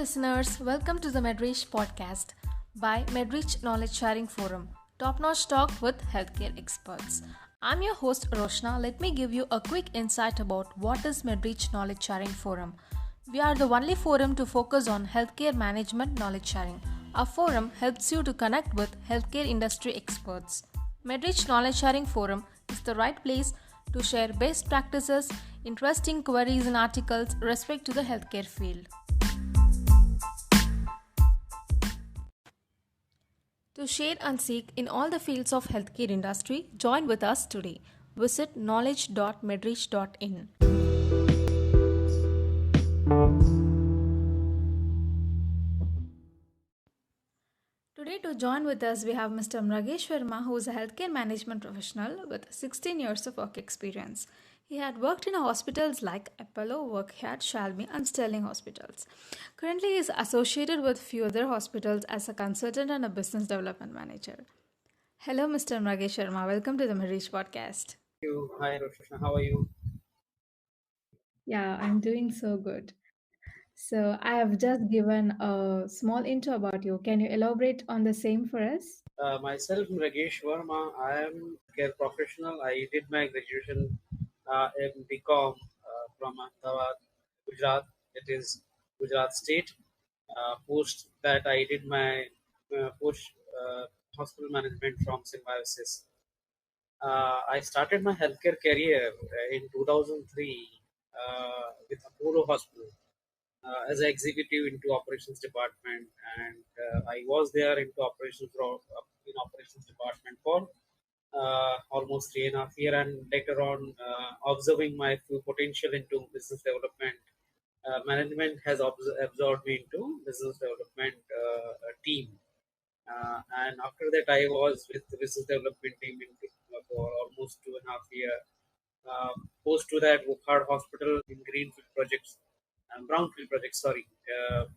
listeners, welcome to the MedReach Podcast by MedReach Knowledge-sharing Forum, top-notch talk with healthcare experts. I'm your host Roshna. Let me give you a quick insight about what is MedReach Knowledge-sharing Forum. We are the only forum to focus on healthcare management knowledge sharing. Our forum helps you to connect with healthcare industry experts. MedReach Knowledge-sharing Forum is the right place to share best practices, interesting queries and articles respect to the healthcare field. To share and seek in all the fields of healthcare industry, join with us today. Visit knowledge.medreach.in. Today to join with us we have Mr.Mragesh Varma, who is a healthcare management professional with 16 years of work experience. He had worked in hospitals like Apollo, Wockhardt, Shalby and Sterling hospitals. Currently he is associated with few other hospitals as a consultant and a business development manager. Hello, Mr. Mragesh Varma. Welcome to the MedReach Podcast. You. Hi, Roshna. How are you? Yeah, I'm doing so good. So, I have just given a small intro about you. Can you elaborate on the same for us? Myself, Mragesh Varma. I am a care professional. I did my graduation in BCom from Ahmedabad, Gujarat. It is Gujarat State. Post that, I did my post hospital management from Symbiosis. I started my healthcare career in 2003 with Apollo Hospital as an executive into operations department, and I was there into operations in operations department for almost 3.5 years, and later on observing my full potential into business development. Management has absorbed me into business development team, and after that I was with the business development team for almost 2.5 years. Post to that, Wockhardt Hospital in Greenfield projects, Brownfield projects, sorry,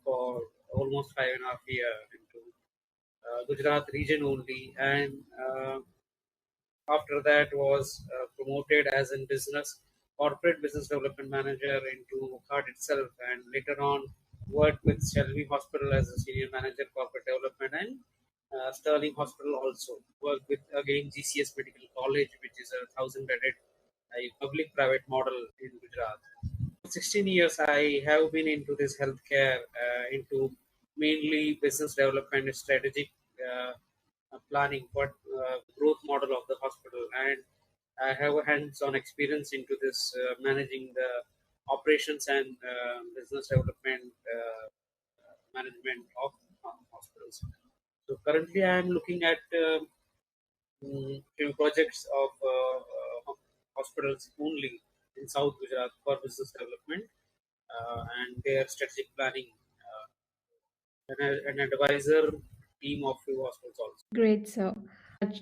for almost 5.5 years into Gujarat region only, and after that was promoted as in business corporate business development manager into Wockhardt itself, and later on worked with Shalby Hospital as a senior manager corporate development, and Sterling Hospital also worked with again GCS Medical College, which is a 1,000-bedded public-private model in Gujarat. 16 years I have been into this healthcare, into mainly business development, strategic planning, what growth model of the hospital, and I have a hands-on experience into this managing the operations and business development management of hospitals. So currently, I am looking at few projects of hospitals only in South Gujarat for business development and their strategic planning, and an advisor team of few hospitals also. Great, sir.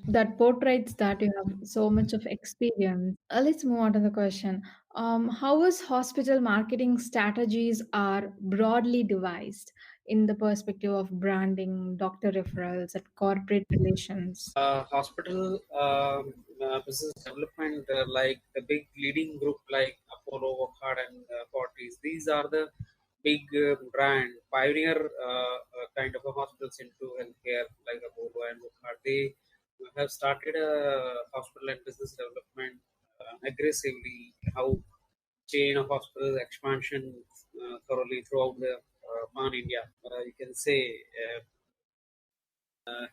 That portrays that you have so much of experience. Let's move on to the question. How is hospital marketing strategies are broadly devised in the perspective of branding, doctor referrals, and corporate relations? Hospital business development, like the big leading group like Apollo, Wockhardt, and Fortis. These are the big brand pioneer kind of a hospitals into healthcare like Apollo and Wockhardt. They have started a hospital and business development aggressively. How chain of hospitals expansion thoroughly throughout the pan India. You can say.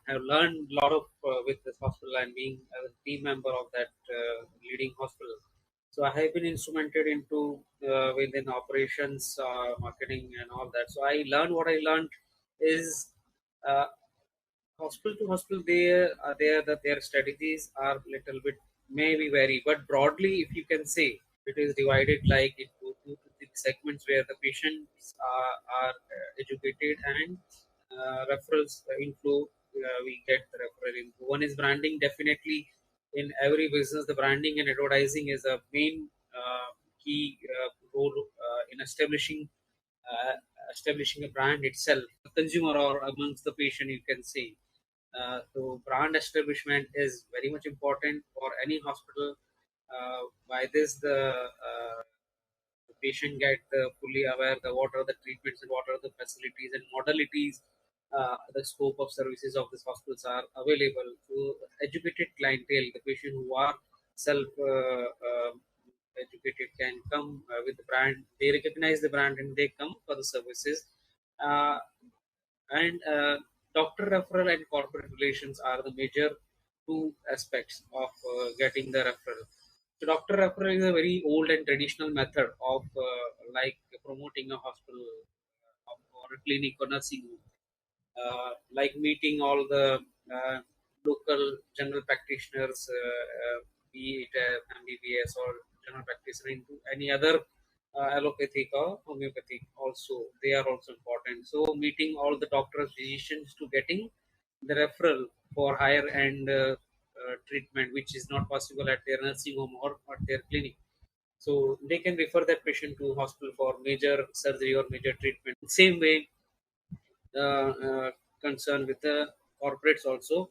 Have learned a lot of with this hospital and being a team member of that leading hospital. So I have been instrumented into within operations, marketing, and all that. So I learned what I learned is uh, hospital to hospital. That their strategies are little bit maybe vary, but broadly, if you can say, it is divided like into two to three segments where the patients are educated and referrals inflow. We get the referral inflow. One is branding. Definitely, in every business, the branding and advertising is a main key role in uh, establishing a brand itself, the consumer or amongst the patient, you can say. So brand establishment is very much important for any hospital. By this, the patient get fully aware the what are the treatments and what are the facilities and modalities, the scope of services of these hospitals are available to educated clientele. The patient who are self educated can come with the brand. They recognize the brand and they come for the services. Uh, and doctor referral and corporate relations are the major two aspects of getting the referral. So doctor referral is a very old and traditional method of like promoting a hospital or a clinic or nursing home, like meeting all the uh, local general practitioners, be it MBBS or general practitioner into any other allopathic or homeopathic also. They are also important. So meeting all the doctors, physicians to getting the referral for higher end treatment, which is not possible at their nursing home or at their clinic. So they can refer that patient to hospital for major surgery or major treatment. Same way, concern with the corporates also.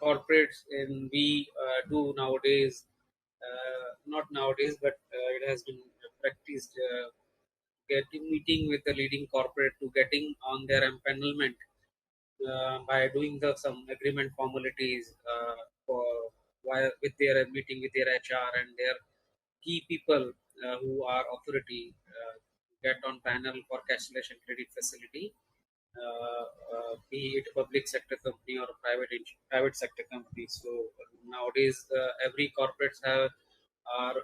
Corporates in we do nowadays, not nowadays, but it has been practiced. Getting meeting with the leading corporate to getting on their empanelment by doing the some agreement formalities for while with their meeting with their HR and their key people who are authority get on panel for cashless and credit facility, be it a public sector company or a private sector company. So nowadays, every corporates are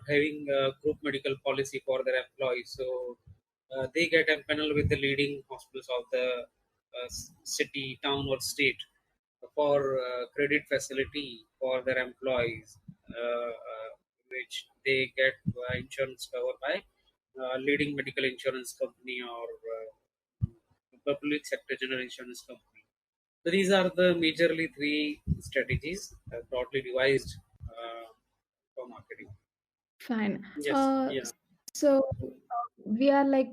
having a group medical policy for their employees. So they get empaneled with the leading hospitals of the city, town, or state for credit facility for their employees, which they get insurance cover by leading medical insurance company or public sector general insurance company. So these are the majorly three strategies broadly devised for marketing. Fine. Yes, yeah, So we are like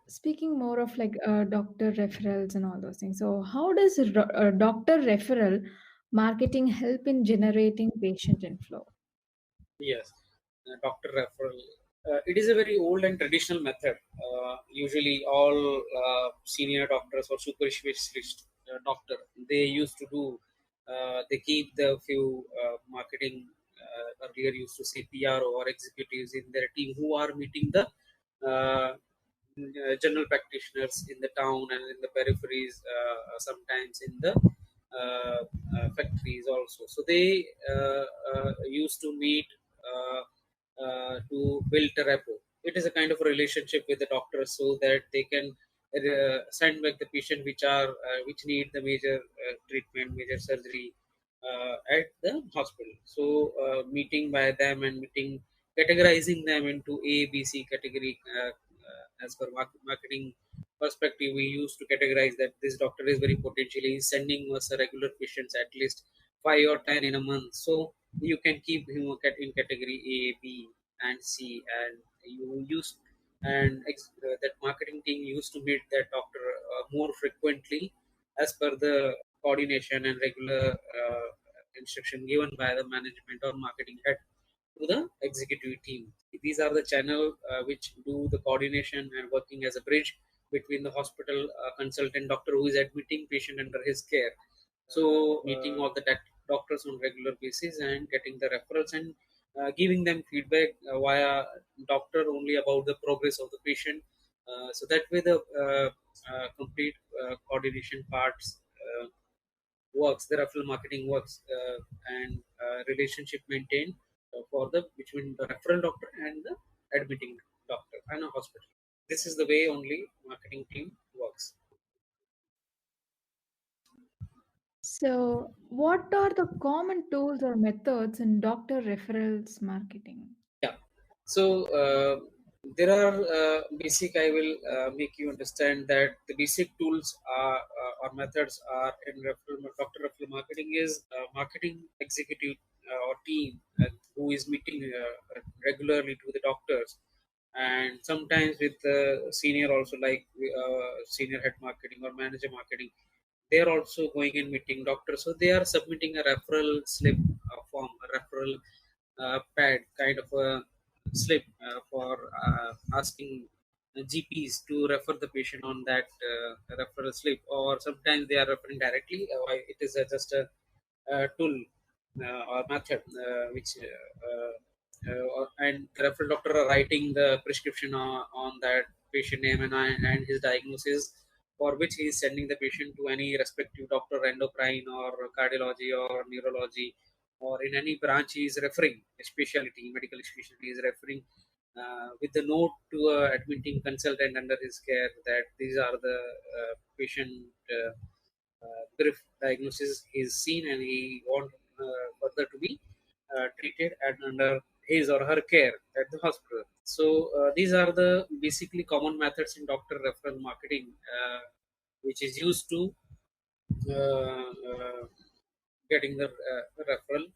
speaking more of like doctor referrals and all those things. So how does doctor referral marketing help in generating patient inflow? yes. Doctor referral. It is a very old and traditional method. Usually, all senior doctors or super specialist doctor they used to do. They keep the few marketing earlier used to say PRO or executives in their team who are meeting the general practitioners in the town and in the peripheries, sometimes in the factories also. So they used to meet to build a rapport. It is a kind of a relationship with the doctor, so that they can send back the patient which need the major treatment, major surgery at the hospital. So meeting by them and meeting categorizing them into A, B, C category as per marketing perspective. We used to categorize that this doctor is very potentially sending us a regular patients at least 5 or 10 in a month. So you can keep him in category A, B, and C, and you use that marketing team used to meet that doctor more frequently as per the coordination and regular instruction given by the management or marketing head to the executive team. These are the channel which do the coordination and working as a bridge between the hospital consultant doctor who is admitting patient under his care. So meeting all the doctors on regular basis and getting the referrals and giving them feedback via doctor only about the progress of the patient. So that way the complete coordination parts works, the referral marketing works, and relationship maintained for the between the referral doctor and the admitting doctor and a hospital. This is the way only marketing team works. So what are the common tools or methods in doctor referrals marketing? Yeah. So there are basic. I will make you understand that the basic tools are or methods are in doctor referral marketing is marketing executive or team who is meeting regularly to the doctors, and sometimes with the senior also like senior head marketing or manager marketing. They are also going and meeting doctors, so they are submitting a referral slip form, a referral pad kind of a slip for asking GPs to refer the patient on that referral slip, or sometimes they are referring directly. It is just a tool or method which and the referral doctor are writing the prescription on that patient name and his diagnosis, for which he is sending the patient to any respective doctor, endocrine or cardiology or neurology, or in any branch he is referring, a specialty, medical specialty is referring, with the note to a admitting consultant under his care that these are the patient brief diagnosis is seen, and he want further to be treated and under his or her care at the hospital. So these are the basically common methods in doctor referral marketing, which is used to getting the referral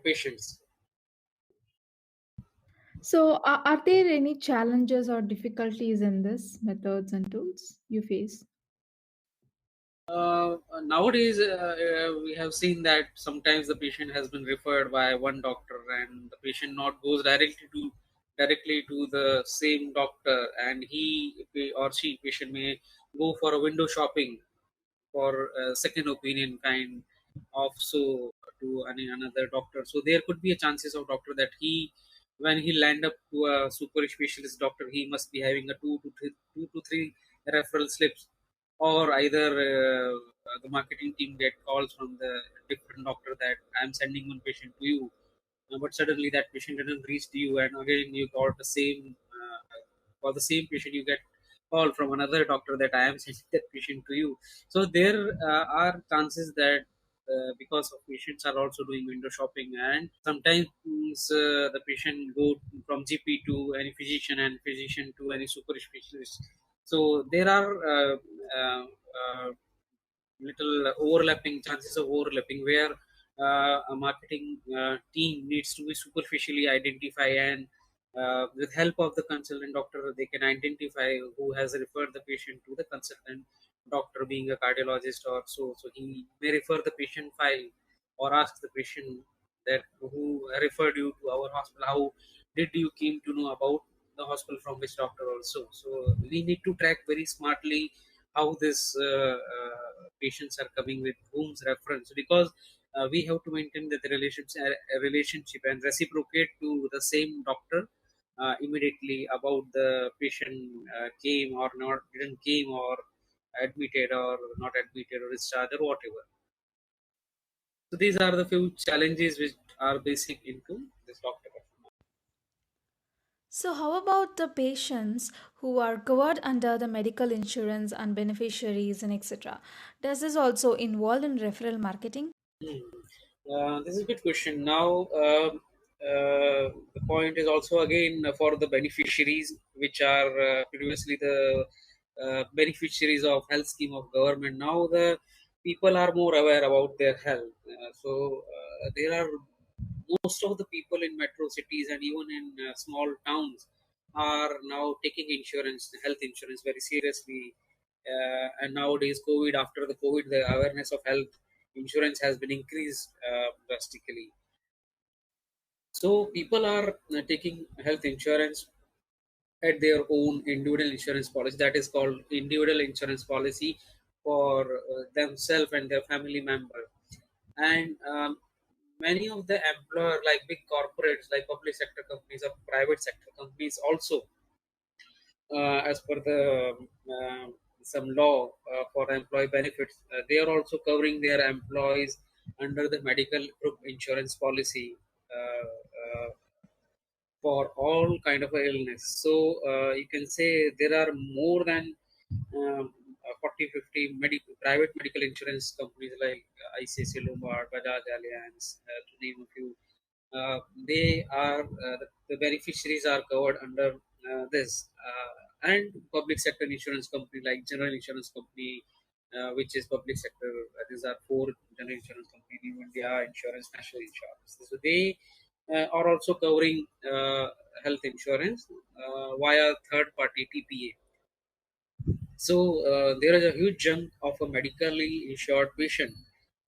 patients. So, are there any challenges or difficulties in this methods and tools you face? Nowadays, we have seen that sometimes the patient has been referred by one doctor, and the patient not goes directly to the same doctor, and he or she patient may go for a window shopping for a second opinion kind of, so to any another doctor. So there could be a chances of doctor that he, when he land up to a super specialist doctor, he must be having a two to three referral slips, or either the marketing team get calls from the different doctor that I'm sending one patient to you, but suddenly that patient didn't reach to you, and again you got the same for the same patient you get call from another doctor that I am sending that patient to you. So there are chances that because of patients are also doing window shopping, and sometimes the patient go from GP to any physician and physician to any super specialist. So there are uh, uh, little overlapping chances of overlapping, where a marketing team needs to be superficially identify, and with help of the consultant doctor they can identify who has referred the patient to the consultant doctor, being a cardiologist or so he may refer the patient file or ask the patient that who referred you to our hospital, how did you came to know about the hospital from which doctor also. So we need to track very smartly how this patients are coming with whom's reference, because we have to maintain that the relationship and reciprocate to the same doctor immediately about the patient came or not didn't came, or admitted or not admitted, or discharged or whatever. So these are the few challenges which are basic into this doctor. So, how about the patients who are covered under the medical insurance and beneficiaries and etc.? Does this also involve in referral marketing? Hmm. This is a good question. Now, the point is also again for the beneficiaries, which are previously the beneficiaries of health scheme of government. Now the people are more aware about their health. So there are most of the people in metro cities and even in small towns are now taking insurance, health insurance, very seriously. And nowadays, after the COVID, the awareness of health insurance has been increased drastically. So people are taking health insurance at their own individual insurance policy. That is called individual insurance policy for themselves and their family member. And many of the employer, like big corporates, like public sector companies or private sector companies, also as per the some law for employee benefits, they are also covering their employees under the medical group insurance policy uh, for all kind of a illness. So you can say there are more than 40 50 private medical insurance companies like ICICI Lombard, Bajaj Allianz, to name a few. They are the beneficiaries are covered under this, and public sector insurance company like General Insurance Company, which is public sector. These are four general insurance company: New India Insurance, National Insurance. So they are also covering health insurance via third party TPA. So there is a huge chunk of a medically insured patient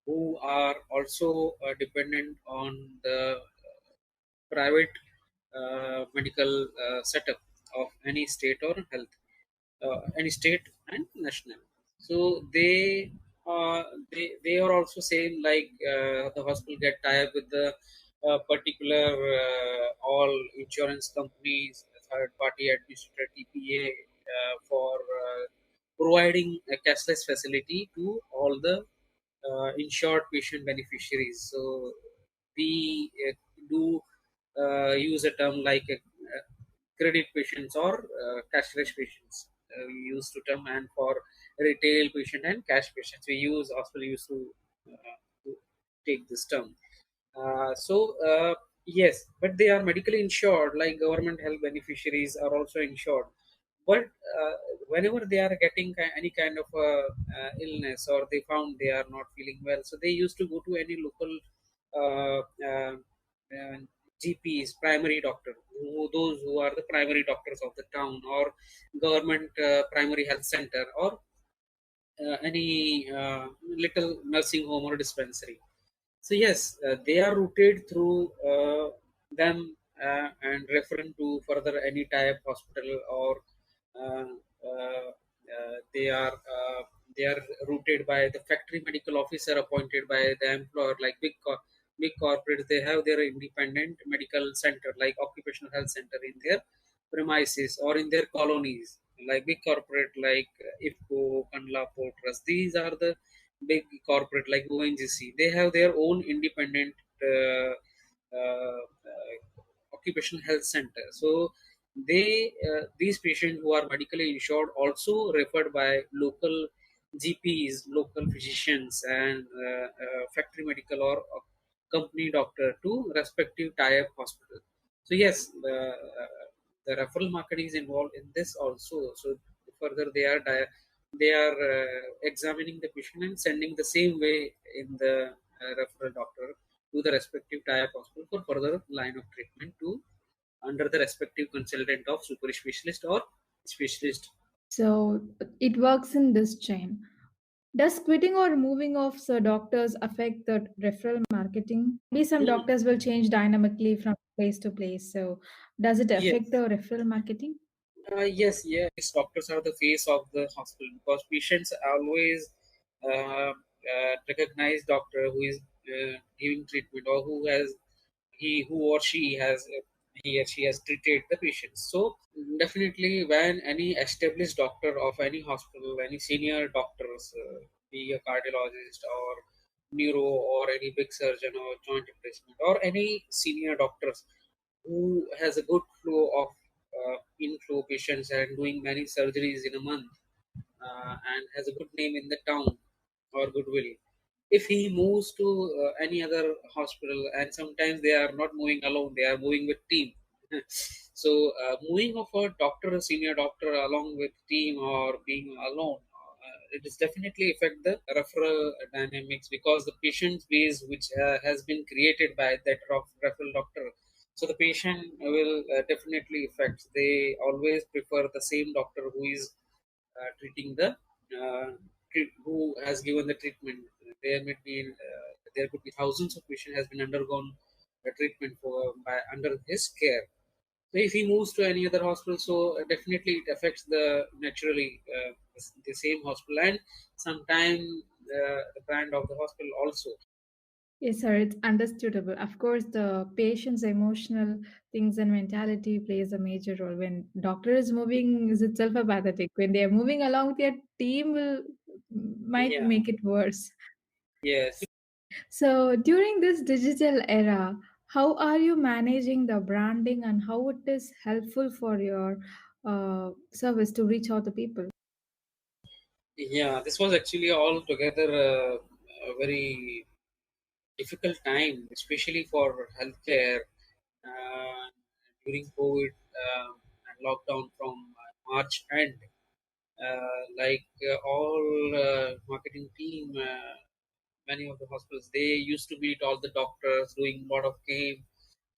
who are also dependent on the private medical setup of any state or health, any state and national. So they are also saying like the hospital get tied with the particular all insurance companies, third party administrator TPA for providing a cashless facility to all the insured patient beneficiaries. So we do use a term like credit patients or cashless patients. We use to term, and for retail patient and cash patients, we use hospital used to take this term. Yes, but they are medically insured, like government health beneficiaries are also insured. But whenever they are getting any kind of illness, or they found they are not feeling well, so they used to go to any local uh, uh, uh, GPs, primary doctor, those who are the primary doctors of the town, or government primary health center, or any little nursing home or dispensary. So yes, they are routed through them and referring to further any type hospital, or uh, uh, they are routed by the factory medical officer appointed by the employer, like big corporates. They have their independent medical center, like occupational health center, in their premises or in their colonies, like big corporate like IFCO, Kandla, Portras. These are the big corporate like ONGC. They have their own independent occupational health center. So these patients who are medically insured also referred by local GPs, local physicians, and factory medical or company doctor to respective tie-up hospital. So yes, the referral marketing is involved in this also. So further, they are examining the patient and sending the same way in the referral doctor to the respective tie-up hospital for further line of treatment to under the respective consultant of super specialist or specialist. So it works in this chain. Does quitting or moving of the doctors affect the referral marketing? Maybe some Hmm. doctors will change dynamically from place to place. So does it affect Yes. the referral marketing? Yes. Doctors are the face of the hospital because patients always recognize doctor who is giving treatment, or who or she has he or she has treated the patients. So definitely, when any established doctor of any hospital, any senior doctors, be a cardiologist or neuro or any big surgeon or joint replacement or any senior doctors who has a good flow of inflow patients and doing many surgeries in a month, and has a good name in the town or goodwill. If he moves to any other hospital, and sometimes they are not moving alone, they are moving with team. So moving of a doctor, a senior doctor, along with team or being alone, it is definitely affect the referral dynamics, because the patient base which has been created by that referral doctor, so the patient will definitely affect. They always prefer the same doctor who is treating the who has given the treatment. There could be thousands of patients has been undergone treatment for by under his care. So if he moves to any other hospital, so definitely it affects the naturally the same hospital, and sometimes the brand of the hospital also. Yes, sir, it's understandable. Of course, the patient's emotional things and mentality plays a major role. When doctor is moving, is itself apathetic. When they are moving along, their team will might Yeah. make it worse. Yes. So during this digital era, how are you managing the branding and how it is helpful for your service to reach out to people? Yeah. This was actually altogether a very difficult time, especially for healthcare uh, during COVID and lockdown from March end. All marketing team, many of the hospitals, they used to meet all the doctors, doing a lot of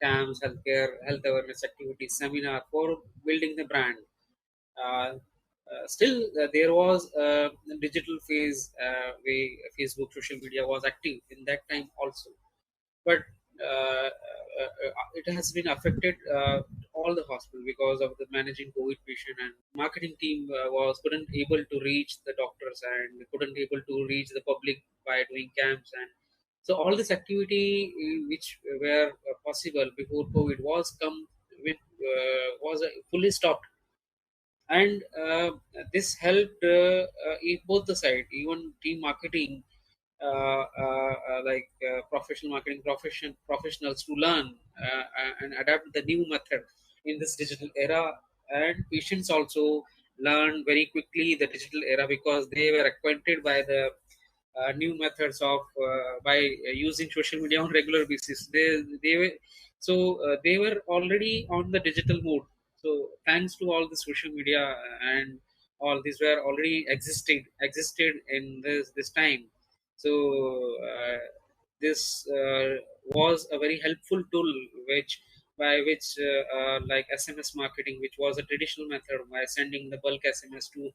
camps, health awareness activities, seminar for building the brand. Still, there was a digital phase where Facebook, social media was active in that time also. But it has been affected all the hospital because of the managing COVID patient, and marketing team was couldn't able to reach the doctors and couldn't able to reach the public by doing camps. And so all this activity which were possible before COVID was come with was fully stopped. And this helped both the side, even team marketing, professional marketing professionals to learn and adapt the new method in this digital era. And patients also learn very quickly the digital era because they were acquainted by the new methods of by using social media on regular basis. They were already on the digital mode. So thanks to all the social media and all these were already existed in this time. So uh, this was a very helpful tool which by which like SMS marketing, which was a traditional method by sending the bulk SMS to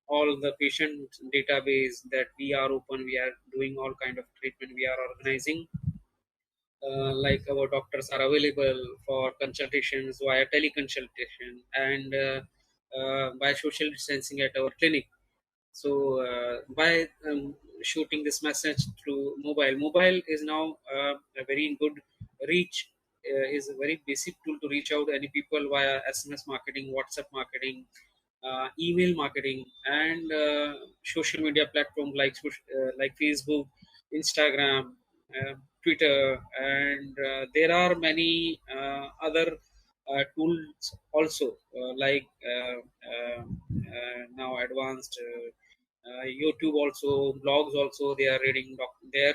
all the patient database that we are open, we are doing all kind of treatment, we are organizing, like our doctors are available for consultations via teleconsultation and by social distancing at our clinic. So by shooting this message through mobile is now a very good reach, is a very basic tool to reach out any people via SMS marketing, WhatsApp marketing, email marketing, and social media platform like Facebook, Instagram, Twitter, and there are many other tools also, now advanced. YouTube also, blogs also, they are reading. There,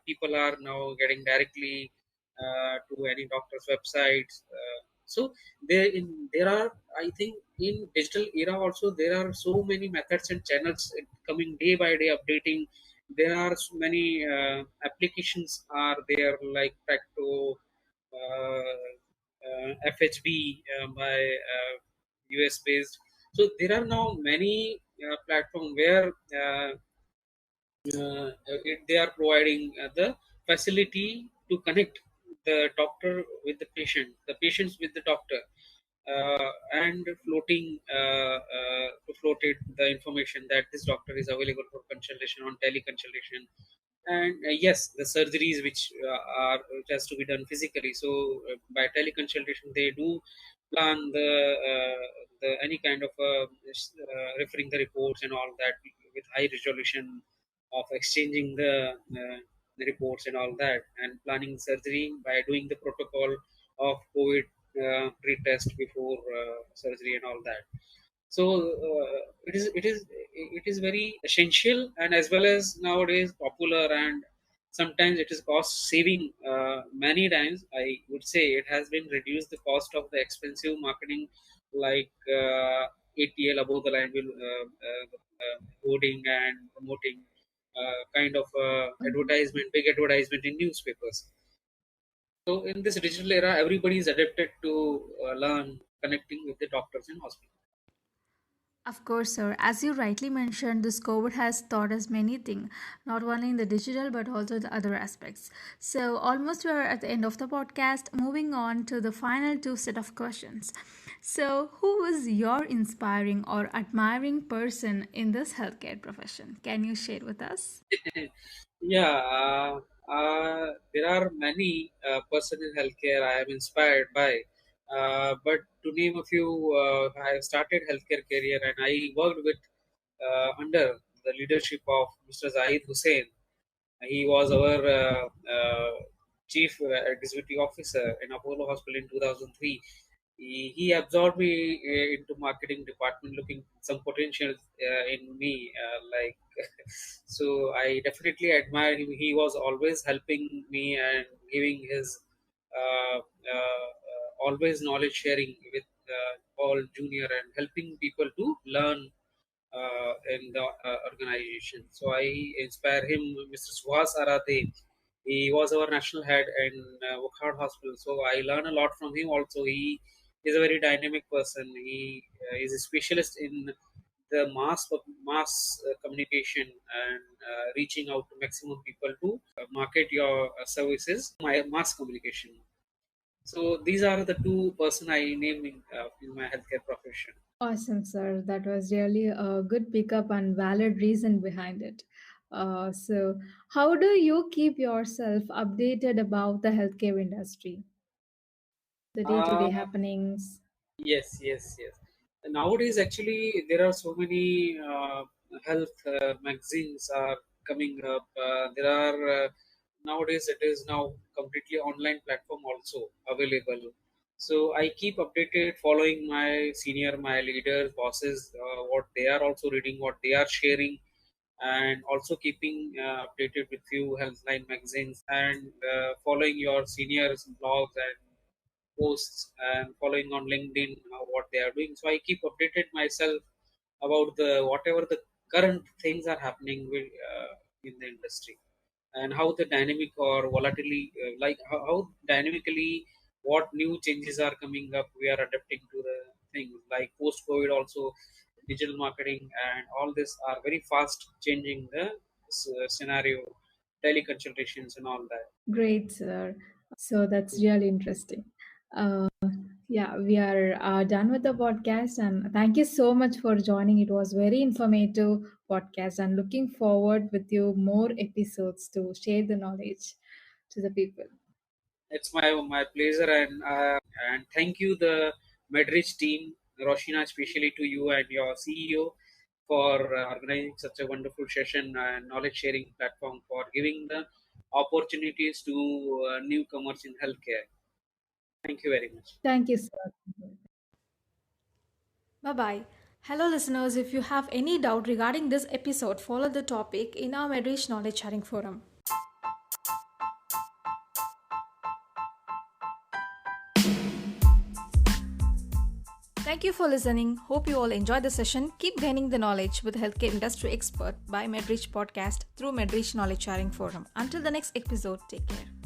people are now getting directly to any doctor's websites. So there are, I think, in digital era also there are so many methods and channels coming day by day updating. There are so many applications are there like Practo, FHB by US based. So there are now many platform where they are providing the facility to connect the doctor with the patient, the patients with the doctor, and to float it the information that this doctor is available for consultation on teleconsultation. And yes, the surgeries which has to be done physically. So by teleconsultation they do plan the any kind of referring the reports and all that with high resolution of exchanging the reports and all that, and planning surgery by doing the protocol of COVID pre-test before surgery and all that. So it is very essential, and as well as nowadays popular, and sometimes it is cost saving. Many times I would say it has been reduced the cost of the expensive marketing, like ATL, above the line will hoarding and promoting kind of advertisement, big advertisement in newspapers. So in this digital era, everybody is adapted to learn connecting with the doctors in hospital. Of course, sir. As you rightly mentioned, this COVID has taught us many things, not only in the digital but also the other aspects. So, almost we're at the end of the podcast. Moving on to the final two set of questions. So, who was your inspiring or admiring person in this healthcare profession? Can you share with us? Yeah, there are many person in healthcare I am inspired by. But to name a few, I have started healthcare career and I worked with under the leadership of Mr. Zahid Hussain. He was our chief executive officer in Apollo Hospital in 2003. He absorbed me into marketing department, looking some potential in me. So I definitely admire him. He was always helping me and giving his always knowledge sharing with all junior and helping people to learn in the organization. So I inspire him, Mr. Suhas Arate. He was our national head in Wockhardt Hospital. So I learn a lot from him also. He is a very dynamic person. He is a specialist in the mass communication and reaching out to maximum people to market your services, my mass communication. So these are the two person I name in my healthcare profession. Awesome, sir. That was really a good pickup and valid reason behind it. So, how do you keep yourself updated about the healthcare industry, the day-to-day Uh, happenings? Yes, yes, yes. Nowadays, actually, there are so many health magazines are coming up. There are nowadays it is now completely online platform also available. So I keep updated, following my senior, my leaders, bosses, what they are also reading, what they are sharing, and also keeping updated with few healthline magazines and following your seniors blogs and posts and following on LinkedIn what they are doing. So I keep updated myself about the whatever the current things are happening in the industry, and how the dynamic or volatility, like how dynamically what new changes are coming up. We are adapting to the things like post COVID also, digital marketing and all this are very fast changing the scenario, teleconsultations and all that. Great, sir. So that's really interesting. Uh, yeah, we are done with the podcast, and thank you so much for joining. It was very informative podcast, and looking forward with you more episodes to share the knowledge to the people. It's my pleasure, and thank you the MedReach team, Roshina, especially to you and your CEO for organizing such a wonderful session and knowledge sharing platform for giving the opportunities to newcomers in healthcare. Thank you very much. Thank you, sir. Bye bye. Hello, listeners. If you have any doubt regarding this episode, follow the topic in our MedReach Knowledge Sharing Forum. Thank you for listening. Hope you all enjoyed the session. Keep gaining the knowledge with healthcare industry expert by MedReach Podcast through MedReach Knowledge Sharing Forum. Until the next episode, take care.